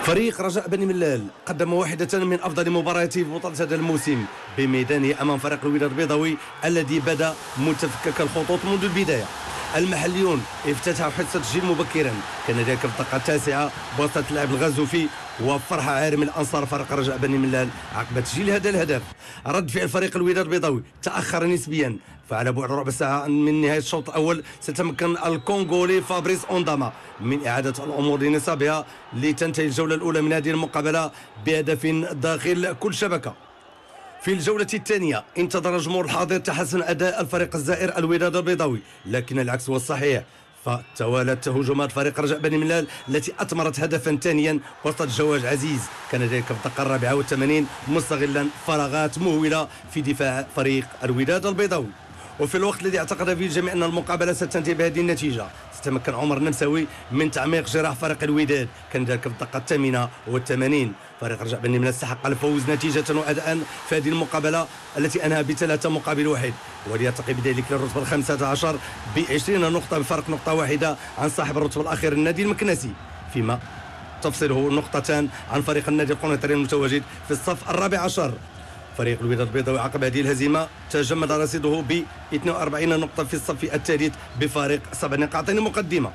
فريق رجاء بني ملال قدم واحدة من أفضل مبارياته في بطولة هذا الموسم بميدانه أمام فريق الوداد البيضاوي الذي بدا متفكك الخطوط منذ البداية. المحليون افتتحوا حصة التسجيل مبكرا، كان ذلك في الدقيقة التاسعة بواسطة اللاعب الغزوفي، وفرحة عارم الأنصار فريق رجاء بني ملال عقب تسجيل هذا الهدف. رد فعل فريق الوداد البيضاوي تأخر نسبيا، فعلى بعد ربع ساعة من نهاية الشوط الأول ستمكن الكونغولي فابريس أونداما من إعادة الأمور لنصابها لتنتهي الجولة الأولى من هذه المقابلة بهدف داخل كل شبكة. في الجولة الثانية انتظر الجمهور الحاضر تحسن أداء الفريق الزائر الوداد البيضاوي، لكن العكس هو الصحيح، فتوالت هجمات فريق رجاء بني ملال التي أثمرت هدفا ثانيا وسط جواج عزيز، كان ذلك في الدقيقة 84 مستغلا فراغات مهولة في دفاع فريق الوداد البيضاوي. وفي الوقت الذي اعتقد فيه الجميع أن المقابلة ستنتهي بهذه النتيجة، تمكن عمر النمساوي من تعميق جراح فريق الوداد، كان ذلك في الدقيقة 88. فريق رجاء بني ملال استحق الفوز نتيجة وأداء في هذه المقابلة التي أنهى ب3-1 وليرتقي بذلك للرتبة 15 ب20 نقطة بفرق نقطة واحدة عن صاحب الرتبة الأخير النادي المكنسي، فيما تفصله نقطتان عن فريق النادي القنيطري المتواجد في الصف 14. فريق الوداد البيضاوي عقب هذه الهزيمة تجمد رصيده ب 42 نقطة في الصف الثالث بفارق 7 نقاط مقدمة.